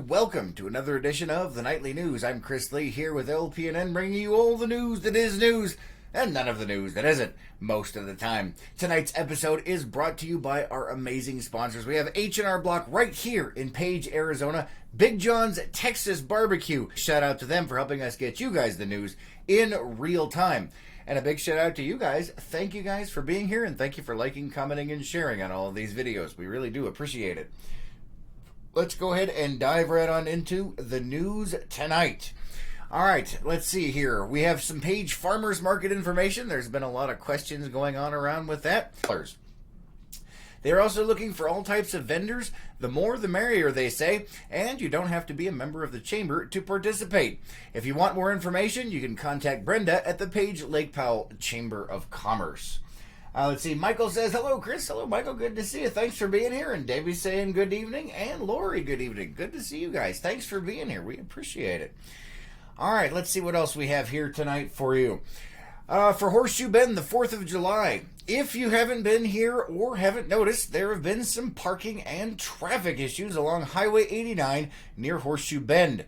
and welcome to another edition of the Nightly News. I'm Chris Lee here with LPNN, bringing you all the news that is news and none of the news that isn't most of the time. Tonight's episode is brought to you by our amazing sponsors. We have H&R Block right here in Page, Arizona, Big John's Texas Barbecue. Shout out to them for helping us get you guys the news in real time. And a big shout out to you guys. Thank you guys for being here, and thank you for liking, commenting, and sharing on all of these videos. We really do appreciate it. Let's go ahead and dive right on into the news tonight. All right, let's see here. We have some Page Farmers Market information. There's been a lot of questions going on around with that. They're also looking for all types of vendors. The more, the merrier, they say. And you don't have to be a member of the chamber to participate. If you want more information, you can contact Brenda at the Page Lake Powell Chamber of Commerce. Let's see. Michael says, hello, Chris. Hello, Michael. Good to see you. Thanks for being here. And Debbie's saying good evening. And Lori, good evening. Good to see you guys. Thanks for being here. We appreciate it. All right, let's see what else we have here tonight for you. For Horseshoe Bend, the 4th of July. If you haven't been here or haven't noticed, there have been some parking and traffic issues along Highway 89 near Horseshoe Bend.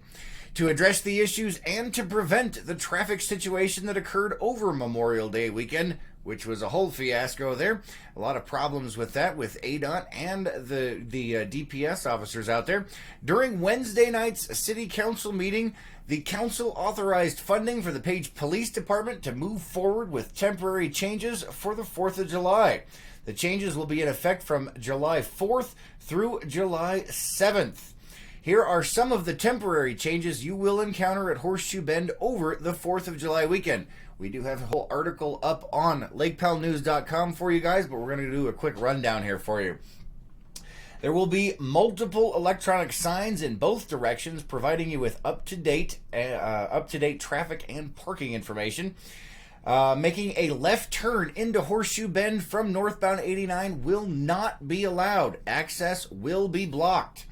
To address the issues and to prevent the traffic situation that occurred over Memorial Day weekend, which was a whole fiasco there. A lot of problems with that with ADOT and the DPS officers out there. During Wednesday night's City Council meeting, the Council authorized funding for the Page Police Department to move forward with temporary changes for the 4th of July. The changes will be in effect from July 4th through July 7th. Here are some of the temporary changes you will encounter at Horseshoe Bend over the 4th of July weekend. We do have a whole article up on lakepowellnews.com for you guys, but we're going to do a quick rundown here for you. There will be multiple electronic signs in both directions, providing you with up-to-date traffic and parking information. Making a left turn into Horseshoe Bend from northbound 89 will not be allowed. Access will be blocked.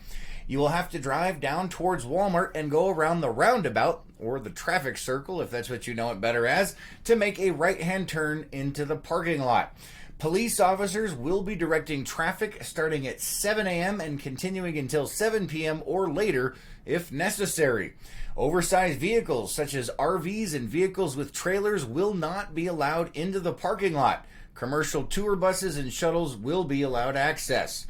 You will have to drive down towards Walmart and go around the roundabout, or the traffic circle, if that's what you know it better as, to make a right-hand turn into the parking lot. Police officers will be directing traffic starting at 7 a.m. and continuing until 7 p.m. or later if necessary. Oversized vehicles such as RVs and vehicles with trailers will not be allowed into the parking lot. Commercial tour buses and shuttles will be allowed access.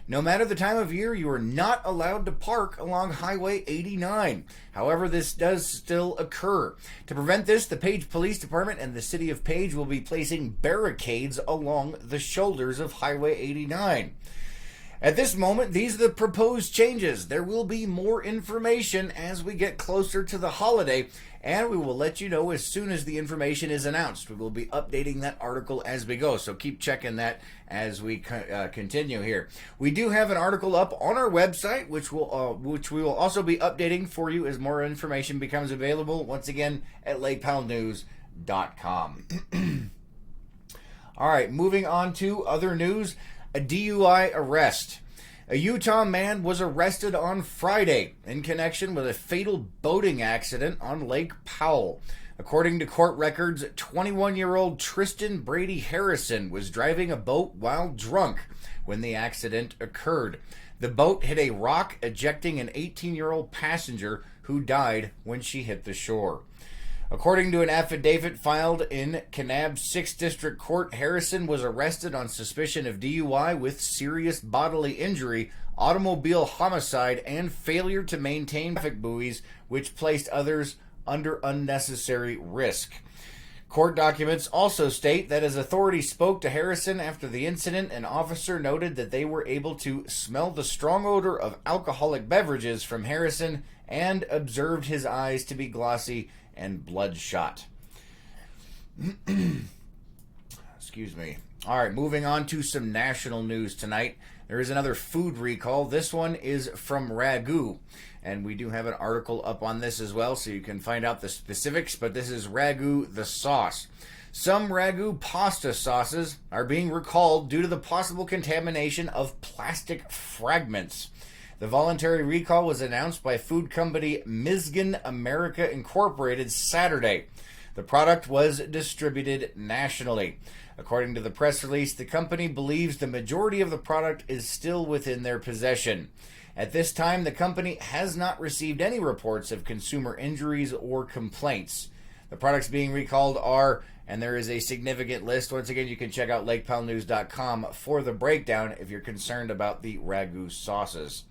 No matter the time of year, you are not allowed to park along Highway 89. However, this does still occur. To prevent this, the Page Police Department and the City of Page will be placing barricades along the shoulders of Highway 89. At this moment, these are the proposed changes. There will be more information as we get closer to the holiday, and we will let you know as soon as the information is announced. We will be updating that article as we go, so keep checking that as we continue here. We do have an article up on our website, which we will also be updating for you as more information becomes available, once again, at lakepowellnews.com. All right, moving on to other news. A DUI arrest. A Utah man was arrested on Friday in connection with a fatal boating accident on Lake Powell. According to court records, 21-year-old Tristan Brady Harrison was driving a boat while drunk when the accident occurred. The boat hit a rock, ejecting an 18-year-old passenger who died when she hit the shore. According to an affidavit filed in Kanab's 6th District Court, Harrison was arrested on suspicion of DUI with serious bodily injury, automobile homicide, and failure to maintain traffic buoys, which placed others under unnecessary risk. Court documents also state that as authorities spoke to Harrison after the incident, an officer noted that they were able to smell the strong odor of alcoholic beverages from Harrison and observed his eyes to be glossy and bloodshot. Excuse me. All right, moving on to some national news tonight. There is another food recall. This one is from Ragu, and we do have an article up on this as well, so you can find out the specifics, but this is Ragu the sauce. Some Ragu pasta sauces are being recalled due to the possible contamination of plastic fragments. The voluntary recall was announced by food company Mizgan America Incorporated Saturday. The product was distributed nationally. According to the press release, the company believes the majority of the product is still within their possession. At this time, the company has not received any reports of consumer injuries or complaints. The products being recalled are, and there is a significant list. Once again, you can check out lakepowellnews.com for the breakdown if you're concerned about the ragu sauces.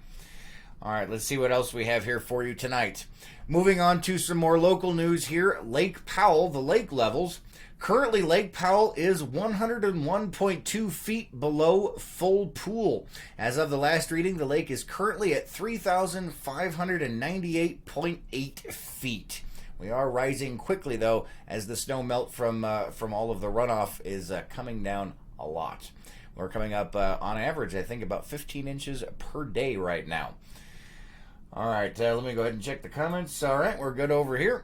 All right, let's see what else we have here for you tonight. Moving on to some more local news here. Lake Powell, the lake levels. Currently, Lake Powell is 101.2 feet below full pool. As of the last reading, the lake is currently at 3,598.8 feet. We are rising quickly, though, as the snow melt from all of the runoff is coming down a lot. We're coming up, on average, I think, about 15 inches per day right now. All right, let me go ahead and check the comments. All right, we're good over here.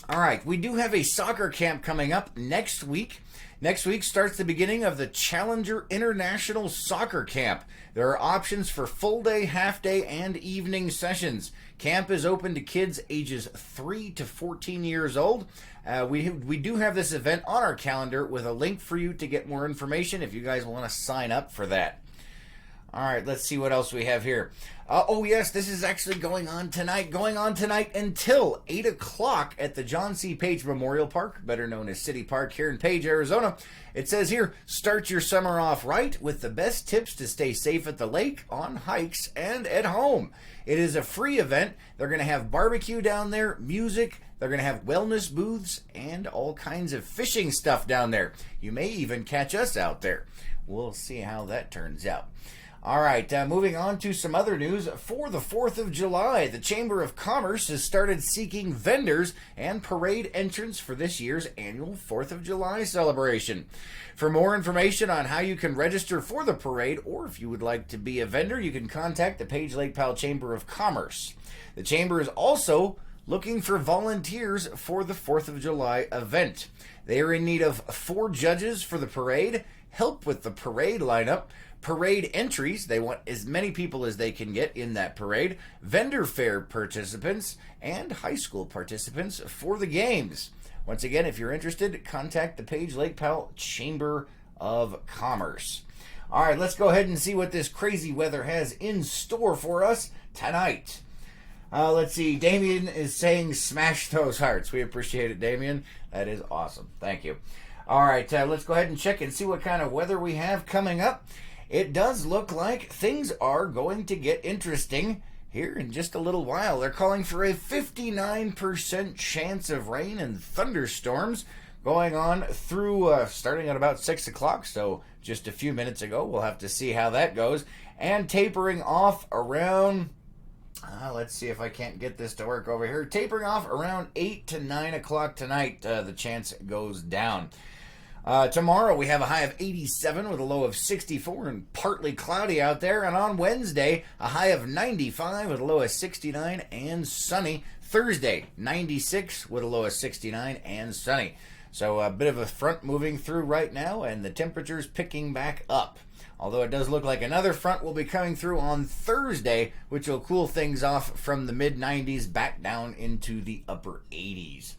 All right, we do have a soccer camp coming up next week. Next week starts the beginning of the Challenger International Soccer Camp. There are options for full day, half day, and evening sessions. Camp is open to kids ages 3 to 14 years old. We do have this event on our calendar with a link for you to get more information if you guys want to sign up for that. All right, let's see what else we have here. Oh, yes, this is actually going on tonight. Going on tonight until 8 o'clock at the John C. Page Memorial Park, better known as City Park here in Page, Arizona. It says here, start your summer off right with the best tips to stay safe at the lake, on hikes, and at home. It is a free event. They're going to have barbecue down there, music. They're going to have wellness booths and all kinds of fishing stuff down there. You may even catch us out there. We'll see how that turns out. All right, moving on to some other news. For the 4th of July, the Chamber of Commerce has started seeking vendors and parade entrants for this year's annual 4th of July celebration. For more information on how you can register for the parade, or if you would like to be a vendor, you can contact the Page Lake Powell Chamber of Commerce. The Chamber is also looking for volunteers for the 4th of July event. They are in need of 4 judges for the parade, help with the parade lineup, parade entries, they want as many people as they can get in that parade, vendor fair participants, and high school participants for the games. Once again, if you're interested, contact the Page Lake Powell Chamber of Commerce. All right, let's go ahead and see what this crazy weather has in store for us tonight. Let's see, Damien is saying smash those hearts. We appreciate it, Damien. That is awesome. Thank you. All right, let's go ahead and check and see what kind of weather we have coming up. It does look like things are going to get interesting here in just a little while. They're calling for a 59% chance of rain and thunderstorms going on through starting at about 6 o'clock, so just a few minutes ago. We'll have to see how that goes. And tapering off around, let's see if I can't get this to work over here. Tapering off around 8 to 9 o'clock tonight, the chance goes down. Tomorrow we have a high of 87 with a low of 64 and partly cloudy out there. And on Wednesday, a high of 95 with a low of 69 and sunny. Thursday, 96 with a low of 69 and sunny. So a bit of a front moving through right now, and the temperature's picking back up. Although it does look like another front will be coming through on Thursday, which will cool things off from the mid-90s back down into the upper 80s.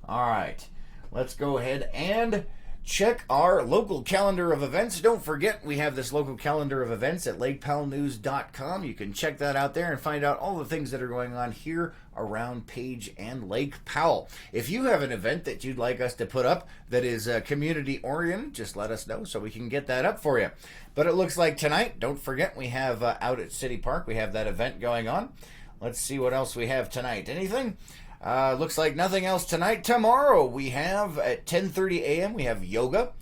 All right, let's go ahead and check our local calendar of events. Don't forget, we have this local calendar of events at lakepowellnews.com. You can check that out there and find out all the things that are going on here around Page and Lake Powell. If you have an event that you'd like us to put up that is community-oriented, just let us know so we can get that up for you. But it looks like tonight, don't forget, we have out at City Park, we have that event going on. Let's see what else we have tonight. Anything? Looks like nothing else tonight. Tomorrow we have at 10:30 a.m. we have yoga.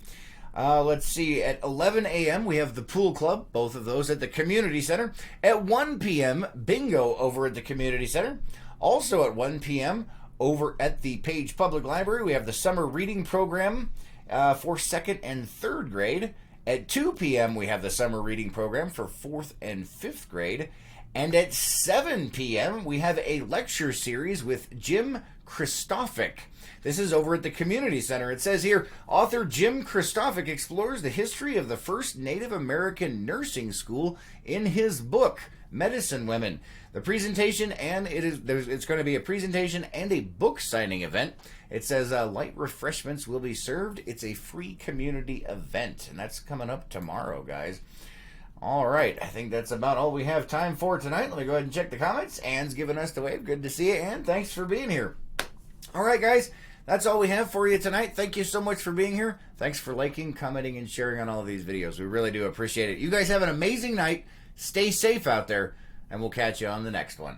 Let's see, at 11 a.m. we have the pool club, both of those at the community center. At 1 p.m. bingo over at the community center. Also at 1 p.m. over at the Page Public Library we have the summer reading program for 2nd and 3rd grade. At 2 p.m. we have the summer reading program for 4th and 5th grade. And at 7 p.m., we have a lecture series with Jim Kristofik. This is over at the Community Center. It says here, author Jim Kristofik explores the history of the first Native American nursing school in his book, Medicine Women. The presentation, and it's going to be a presentation and a book signing event. It says light refreshments will be served. It's a free community event, and that's coming up tomorrow, guys. All right, I think that's about all we have time for tonight. Let me go ahead and check the comments. Anne's giving us the wave. Good to see you, Anne. Thanks for being here. All right, guys, that's all we have for you tonight. Thank you so much for being here. Thanks for liking, commenting, and sharing on all of these videos. We really do appreciate it. You guys have an amazing night. Stay safe out there, and we'll catch you on the next one.